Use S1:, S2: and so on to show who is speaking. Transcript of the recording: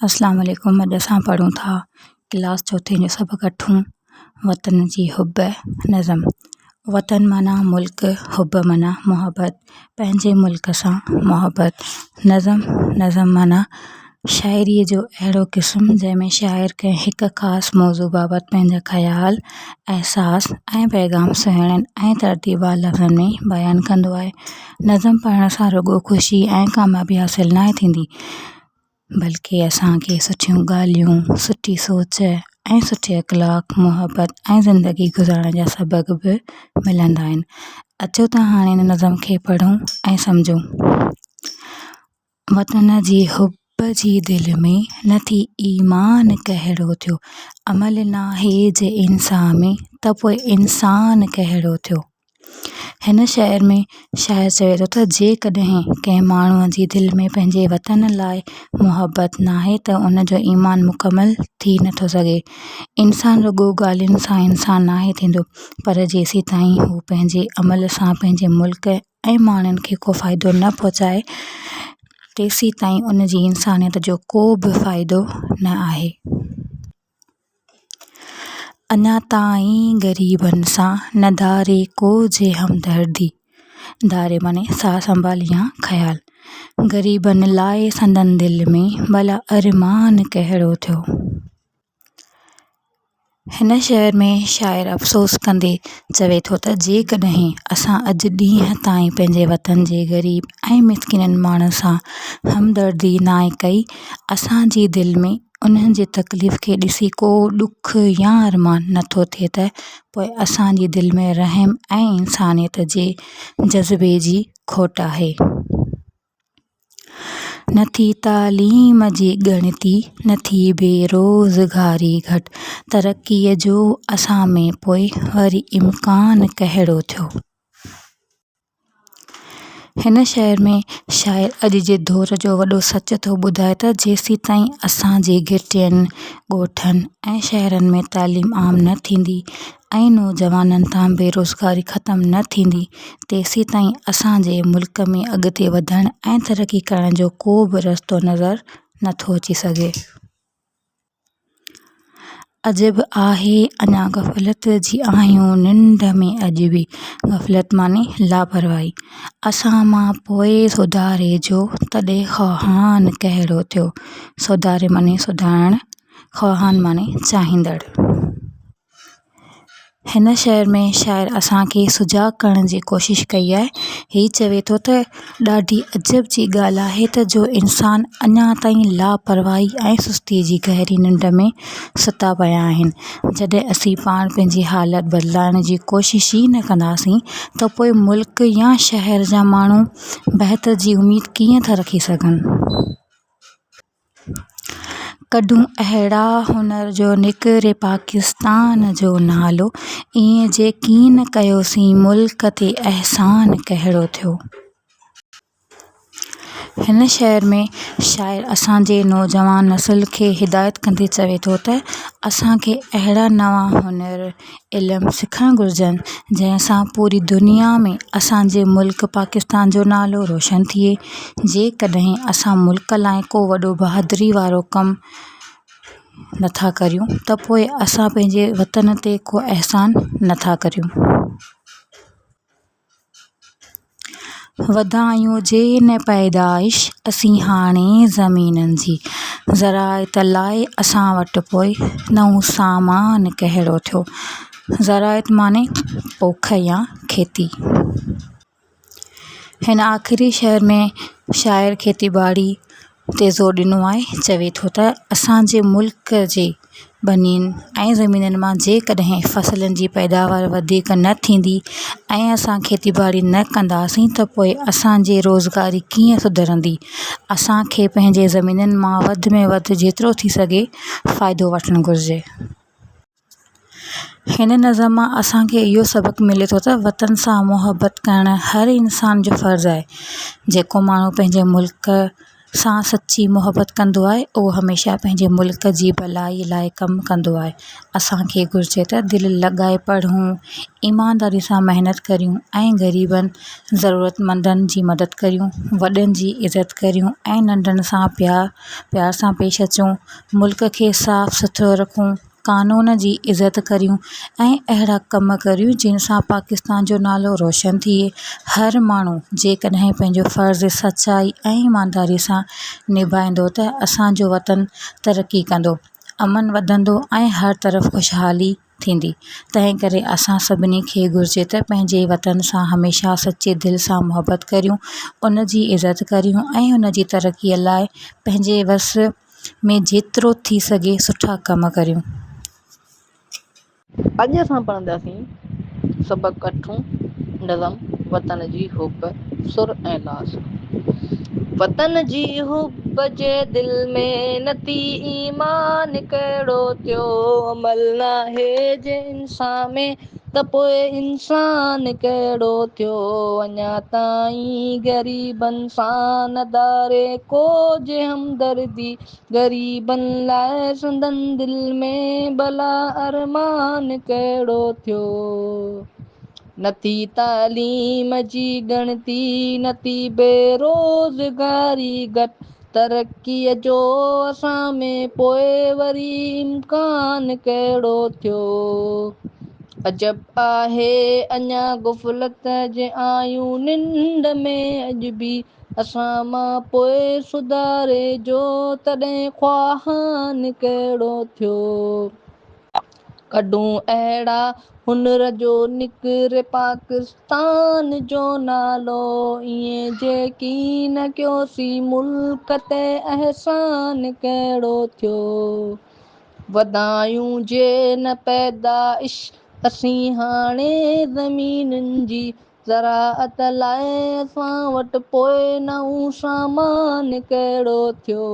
S1: अस्सलाम वालेकुम। अॼु असां पढ़ूं था क्लास चौथे जो सबक़ 8 वतन जी हुब नज़म। वतन माना मुल्क, हुब माना मोहब्बत, पंहिंजे मुल्क सां मोहब्बत। नज़म माना शाइरीअ जो अहिड़ो क़िस्म जंहिंमें शाइर कंहिं हिकु ख़ासि मौज़ू बाबति पंहिंजा ख़्याल, अहसास ऐं पैगाम सुहिणनि ऐं तरतीबवार लफ़्ज़नि में बयानु कंदो आहे। नज़म पढ़ण सां रुॻो ख़ुशी ऐं कामयाबी हासिलु नाहे थींदी, बल्कि असांखे सुठियूं ॻाल्हियूं, सुठी सोच ऐं सुठे अख़लाक़, मोहब्बत ऐं ज़िंदगी गुज़ारण जा सबक़ बि मिलंदा आहिनि। अचो त हाणे हिन नज़म खे पढ़ूं ऐं सम्झूं। वतन जी हुब जी दिलि में न थी ईमान कहिड़ो थियो, अमल नाहे जे इंसान में त पोइ इंसान कहिड़ो थियो। हिन शेर में शाइर चवे थो त जेकॾहिं कंहिं माण्हूअ जी दिलि में पंहिंजे वतन लाइ मोहब्बत नाहे त उन जो ईमान मुकमल थी नथो सघे। इंसान रुॻो ॻाल्हियुनि सां इंसान नाहे थींदो, पर जेसीं ताईं हू पंहिंजे अमल सां पंहिंजे मुल्क ऐं माण्हुनि खे को फ़ाइदो न पहुचाए, तेसीं ताईं उन जी इंसानियत जो को बि फ़ाइदो न आहे। अञा ताईं ग़रीबनि सां न धारे को जे हमदर्दी, धारे माने साह संभाल या ख़्याल। ग़रीबनि लाइ संदन दिलि में भला अरमान कहिड़ो थियो। हिन शेर में शाइर अफ़सोस कंदे चवे थो त जेकॾहिं असां अॼु ॾींहं ताईं पंहिंजे वतन जे ग़रीब ऐं मिसकिननि माण्हुनि सां हमदर्दी नाहे कई, असांजी दिलि में उन्हनि जी तकलीफ़ खे ॾिसी को ॾुख या अरमान नथो थिए त पोइ असांजी दिलि में रहम ऐं इंसानियत जे जज़्बे जी खोट आहे। न थी तालीम जी ॻणिती, न थी बेरोज़गारी घटि, तरक़ीअ जो असां में पोइ वरी इम्कान कहिड़ो थियो। हिन शेर में शाइर अॼु जे दौर जो वॾो सच थो ॿुधाए त जेसीं ताईं असांजे घिटियुनि, ॻोठनि ऐं शहरनि में तालीम आम न थींदी ऐं नौजवाननि तां बेरोज़गारी ख़तमु न थींदी, तेसीं ताईं असांजे मुल्क में अॻिते वधण ऐं तरक़ी करण जो को बि रस्तो नज़र नथो अची सघे। अजब आहे अञा ग़फ़लत जी आहियूं निंड में अॼु बि, ग़फ़लत माने लापरवाही। असां मां पोइ सुधारे जो तॾहिं ख़्वाहान कहिड़ो थियो। सुधारे माने सुधारण, ख़्वाहान माने चाहींदड़। हिन शेर में शाइर असांखे सुजाॻ करण जी कोशिशि कई आहे। हीउ चवे थो त ॾाढी अजब जी ॻाल्हि आहे त जो इंसान अञा ताईं लापरवाही ऐं सुस्ती जी गहरी निंड में सुता पिया आहिनि। जॾहिं असीं पाण पंहिंजी हालत बदिलाइण जी कोशिशि ई न कंदासीं त पोइ मुल्क या शहर जा माण्हू बहितर जी उमेद कीअं था रखी सघनि। कॾूं अहिड़ा हुनर जो निकिरे पाकिस्तान जो नालो, ईअं जे कीन कयोसीं मुल्क ते अहसान कहिड़ो थियो। हिन शेर में शाइर असांजे नौजवान नस्ल खे हिदायत कंदे चवे थो त असांखे अहिड़ा नवां हुनर, इल्म सिखणु घुरिजनि जंहिंसां पूरी दुनिया में असांजे मुल्क पाकिस्तान जो नालो रोशन थिए। जेकॾहिं असां मुल्क लाइ को वॾो बहादुरी वारो कमु नथा करियूं त पोइ असां पंहिंजे वतन ते को अहसान नथा करियूं। वधायूं जे न पैदाइश असीं हाणे ज़मीननि जी, ज़राइत लाइ असां वटि पोइ नओं सामान कहिड़ो थियो। ज़राइत माने पोख या खेती। हिन आख़िरी शेर में शाइर खेती ॿाड़ी ते ज़ोर ॾिनो आहे। चवे थो त असांजे मुल्क जे ॿनियुनि ऐं ज़मीननि मां जेकॾहिं फ़सलनि जी पैदावार वधीक न थींदी ऐं असां खेती ॿाड़ी न कंदासीं त पोइ असांजी रोज़गारी कीअं सुधरंदी। असांखे पंहिंजे ज़मीननि मां वधि में वधि जेतिरो थी सघे फ़ाइदो वठणु घुरिजे। हिन नज़म मां असांखे इहो सबक़ मिले थो त वतन सां मोहब्बत करणु हर इंसान जो फ़र्ज़ु आहे। जेको माण्हू पंहिंजे मुल्क सां सची मोहबत कंदो आहे उहो हमेशह पंहिंजे मुल्क जी भलाई लाइ कमु कंदो आहे। असांखे घुरिजे त दिलि लॻाए पढ़ूं, ईमानदारी सां महिनत करियूं ऐं ग़रीबनि ज़रूरतमंदनि जी मदद करियूं, वॾनि जी इज़त करियूं ऐं नंढनि सां प्यार सां पेश अचूं, मुल्क खे साफ़ सुथिरो रखूं, क़ानून जी इज़त करियूं ऐं अहिड़ा कम करियूं जिन सां पाकिस्तान जो नालो रोशन थिए। हर माण्हू जेकॾहिं पंहिंजो फ़र्ज़ु सचाई ऐं ईमानदारी सां निभाईंदो त असांजो वतन तरक़ी कंदो, अमन वधंदो ऐं हर तरफ़ खुशहाली थींदी। तंहिं करे असां सभिनी खे घुरिजे त पंहिंजे वतन सां हमेशह सचे दिलि सां मोहबत करियूं, उन जी इज़त करियूं ऐं उन जी तरक़ीअ लाइ पंहिंजे वस में जेतिरो थी सघे सुठा कम करियूं।
S2: अॼु असां पढ़ंदासीं सबक़ 8 नज़म वतन जी हुब सुर ऐं लास। वतन जी हुब जे दिल में नथी ईमान कहिड़ो थियो, अमल नाहे जे इंसान में त पोइ इंसान कहिड़ो थियो, अञा ताईं ग़रीबनि सां न दारे को जे हमदर्दी, ग़रीबनि लाइ संदन दिल में भला अरमान कहिड़ो थियो। नथी तालीम जी ॻणती, नथी बेरोज़गारी घटि, तरक़ीअ जो असां में पोइ वरी इम्कान कहिड़ो थियो। अजब आहे अञा गुफ़लत जे आयूं निंड में अॼु बि असां मां पोइ सुधारे जो तॾहिं ख़्वाहान कहिड़ो थियो। कढूं अहिड़ा हुनर जो निकिरे पाकिस्तान जो नालो, ईअं जेकी न कयोसीं मुल्क ते अहसान कहिड़ो थियो। वधायूं जे न पैदाइश असीं हाणे ज़मीननि जी, ज़राअत लाइ असां वटि पोइ नऊं सामान कहिड़ो थियो।